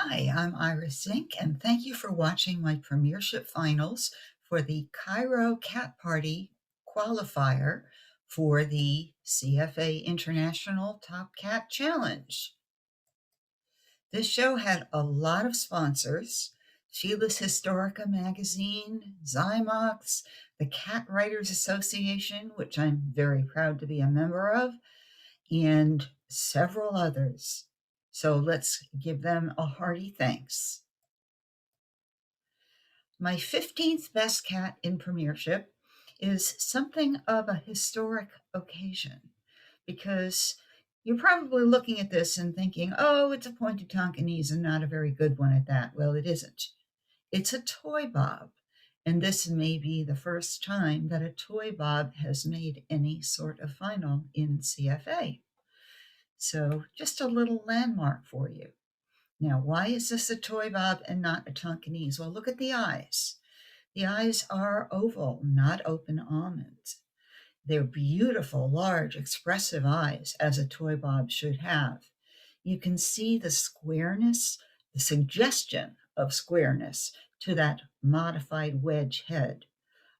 Hi, I'm Iris Zinck, and thank you for watching my Premiership finals for the Cairo Cat Party qualifier for the CFA International Top Cat Challenge. This show had a lot of sponsors: Sheila's Historica magazine, Zymox, the Cat Writers Association, which I'm very proud to be a member of, and several others. So let's give them a hearty thanks. My 15th best cat in Premiership is something of a historic occasion because you're probably looking at this and thinking, oh, it's a pointed Tonkinese and not a very good one at that. Well, it isn't. It's a toy bob. And this may be the first time that a toy bob has made any sort of final in CFA. So just a little landmark for you. Now, why is this a toy bob and not a Tonkinese? Well, look at the eyes. The eyes are oval, not open almonds. They're beautiful, large, expressive eyes, as a toy bob should have. You can see the squareness, the suggestion of squareness to that modified wedge head.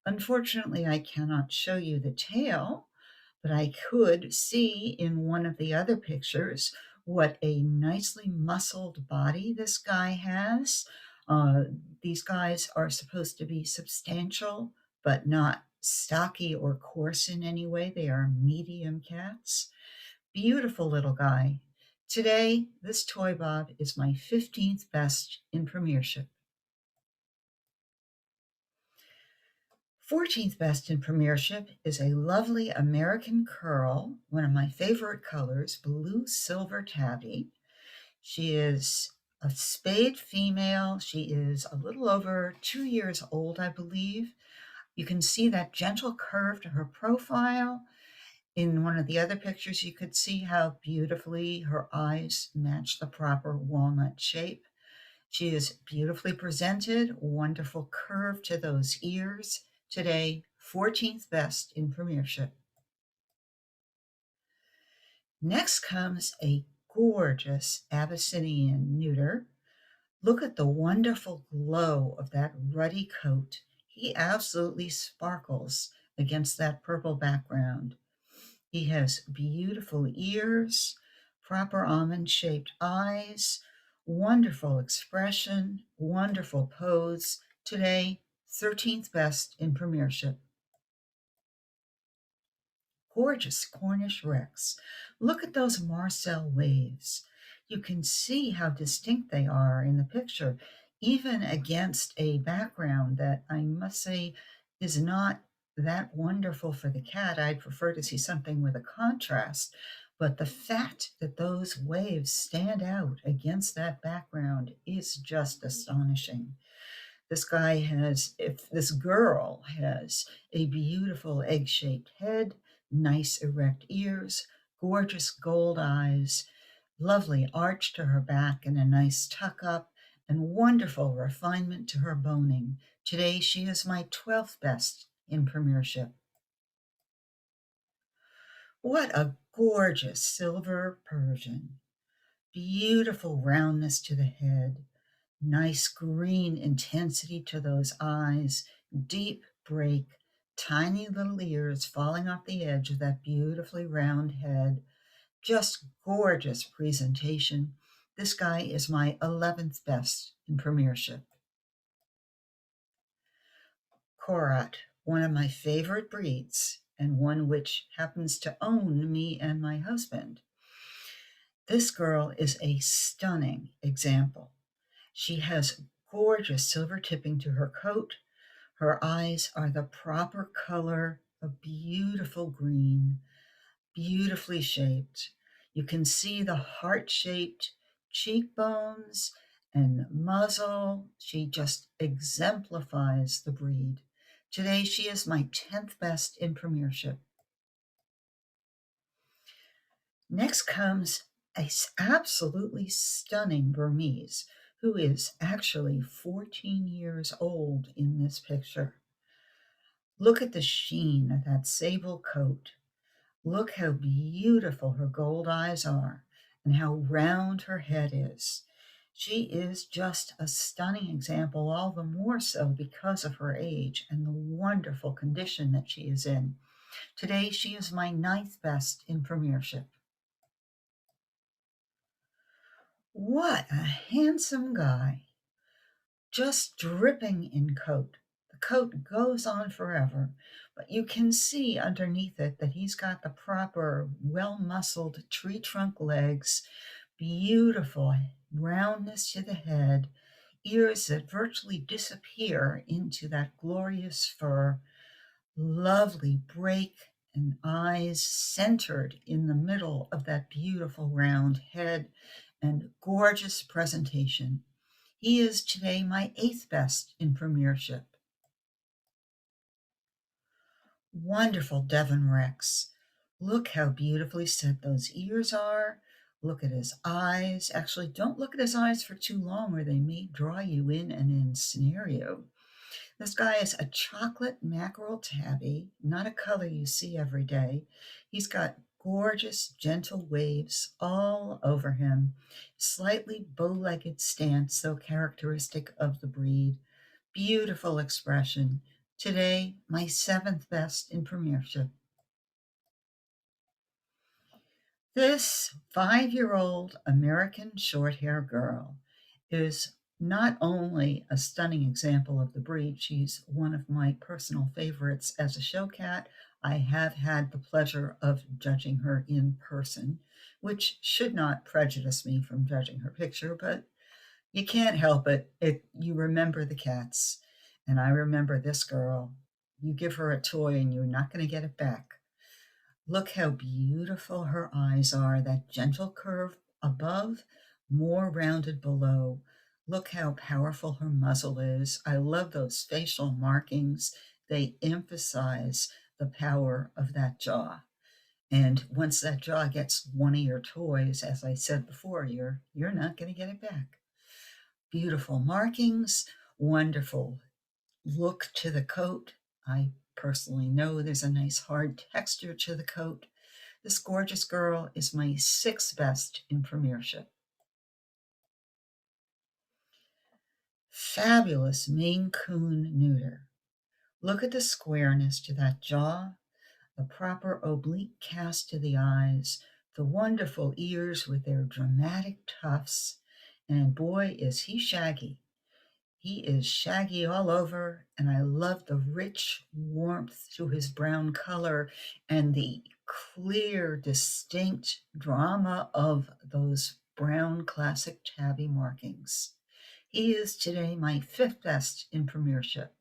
Unfortunately, I cannot show you the tail, but I could see in one of the other pictures what a nicely muscled body this guy has. Uh, these guys are supposed to be substantial, but not stocky or coarse in any way. They are medium cats. Beautiful little guy. Today, this toy bob is my 15th best in Premiership. 14th best in Premiership is a lovely American curl, one of my favorite colors, blue silver tabby. She is a spayed female. She is a little over 2 years old, I believe. You can see that gentle curve to her profile. In one of the other pictures, you could see how beautifully her eyes match the proper walnut shape. She is beautifully presented, wonderful curve to those ears. Today, 14th best in Premiership. Next comes a gorgeous Abyssinian neuter. Look at the wonderful glow of that ruddy coat. He absolutely sparkles against that purple background. He has beautiful ears, proper almond-shaped eyes, wonderful expression, wonderful pose. Today, 13th best in Premiership. Gorgeous Cornish Rex. Look at those Marcel waves. You can see how distinct they are in the picture, even against a background that I must say is not that wonderful for the cat. I'd prefer to see something with a contrast. But the fact that those waves stand out against that background is just astonishing. This girl has a beautiful egg-shaped head, nice erect ears, gorgeous gold eyes, lovely arch to her back and a nice tuck up, and wonderful refinement to her boning. Today she is my 12th best in Premiership. What a gorgeous silver Persian. Beautiful roundness to the head, nice green intensity to those eyes, deep break, tiny little ears falling off the edge of that beautifully round head. Just gorgeous presentation. This guy is my 11th best in Premiership. Korat, one of my favorite breeds, and one which happens to own me and my husband. This girl is a stunning example. She has gorgeous silver tipping to her coat. Her eyes are the proper color, a beautiful green, beautifully shaped. You can see the heart-shaped cheekbones and muzzle. She just exemplifies the breed. Today, she is my 10th best in Premiership. Next comes a absolutely stunning Burmese who is actually 14 years old in this picture. Look at the sheen of that sable coat. Look how beautiful her gold eyes are and how round her head is. She is just a stunning example, all the more so because of her age and the wonderful condition that she is in. Today, she is my ninth best in Premiership. What a handsome guy, just dripping in coat. The coat goes on forever, but you can see underneath it that he's got the proper, well muscled tree trunk legs, beautiful roundness to the head, ears that virtually disappear into that glorious fur, lovely break and eyes centered in the middle of that beautiful round head, and gorgeous presentation. He is today my eighth best in Premiership. Wonderful Devon Rex. Look how beautifully set those ears are. Look at his eyes. Actually, don't look at his eyes for too long or they may draw you in and ensnare you. This guy is a chocolate mackerel tabby, not a color you see every day. He's got gorgeous, gentle waves all over him, slightly bow-legged stance, so characteristic of the breed. Beautiful expression. Today, my seventh best in Premiership. This 5-year-old American Shorthair girl is not only a stunning example of the breed, she's one of my personal favorites as a show cat. I have had the pleasure of judging her in person, which should not prejudice me from judging her picture, but you can't help it. You remember the cats, and I remember this girl. You give her a toy and you're not going to get it back. Look how beautiful her eyes are, that gentle curve above, more rounded below. Look how powerful her muzzle is. I love those facial markings. They emphasize the power of that jaw. And once that jaw gets one of your toys, as I said before, you're not going to get it back. Beautiful markings, wonderful look to the coat. I personally know there's a nice hard texture to the coat. This gorgeous girl is my sixth best in Premiership. Fabulous Maine Coon neuter. Look at the squareness to that jaw, the proper oblique cast to the eyes, the wonderful ears with their dramatic tufts, and boy, is he shaggy. He is shaggy all over, and I love the rich warmth to his brown color and the clear, distinct drama of those brown classic tabby markings. He is today my fifth best in Premiership.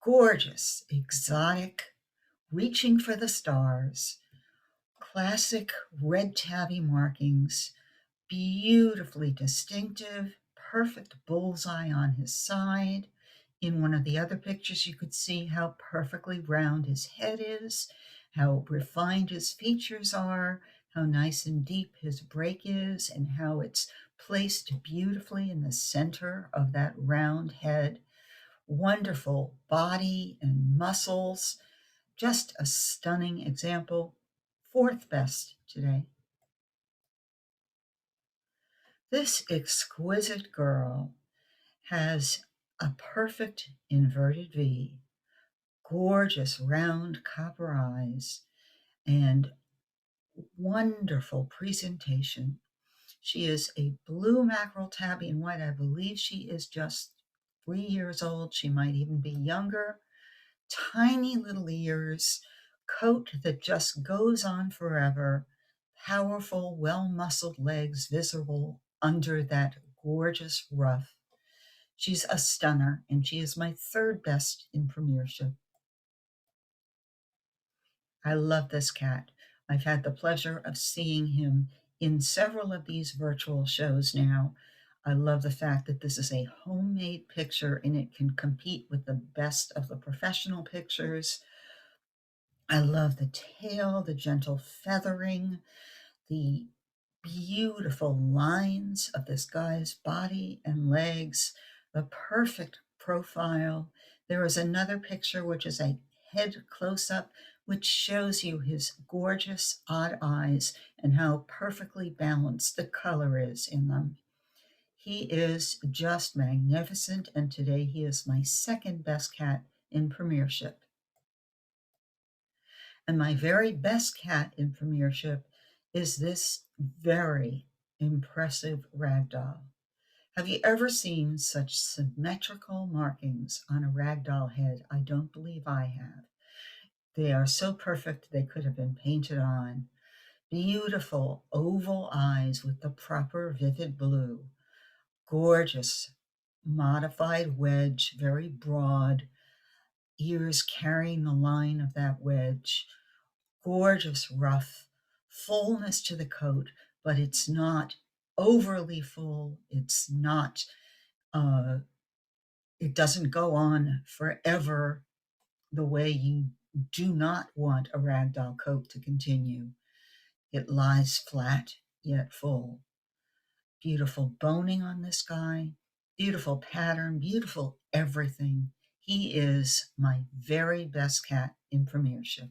Gorgeous, exotic, reaching for the stars, classic red tabby markings, beautifully distinctive, perfect bullseye on his side. In one of the other pictures, you could see how perfectly round his head is, how refined his features are, how nice and deep his break is, and how it's placed beautifully in the center of that round head. Wonderful body and muscles. Just a stunning example. Fourth best today. This exquisite girl has a perfect inverted V, gorgeous round copper eyes, and wonderful presentation. She is a blue mackerel tabby in white. I believe she is just 3 years old. She might even be younger. Tiny little ears, coat that just goes on forever, powerful, well muscled legs visible under that gorgeous ruff. She's a stunner, and she is my third best in Premiership. I love this cat. I've had the pleasure of seeing him in several of these virtual shows now. I love the fact that this is a homemade picture and it can compete with the best of the professional pictures. I love the tail, the gentle feathering, the beautiful lines of this guy's body and legs, the perfect profile. There is another picture which is a head close up which shows you his gorgeous odd eyes and how perfectly balanced the color is in them. He is just magnificent, and today he is my second best cat in Premiership. And my very best cat in Premiership is this very impressive Ragdoll. Have you ever seen such symmetrical markings on a Ragdoll head? I don't believe I have. They are so perfect they could have been painted on. Beautiful oval eyes with the proper vivid blue. Gorgeous modified wedge, very broad, ears carrying the line of that wedge. Gorgeous ruff, fullness to the coat, but it's not overly full. It's not, uh, it doesn't go on forever the way you do not want a ragdoll coat to continue. It lies flat yet full. Beautiful boning on this guy, beautiful pattern, beautiful everything. He is my very best cat in Premiership.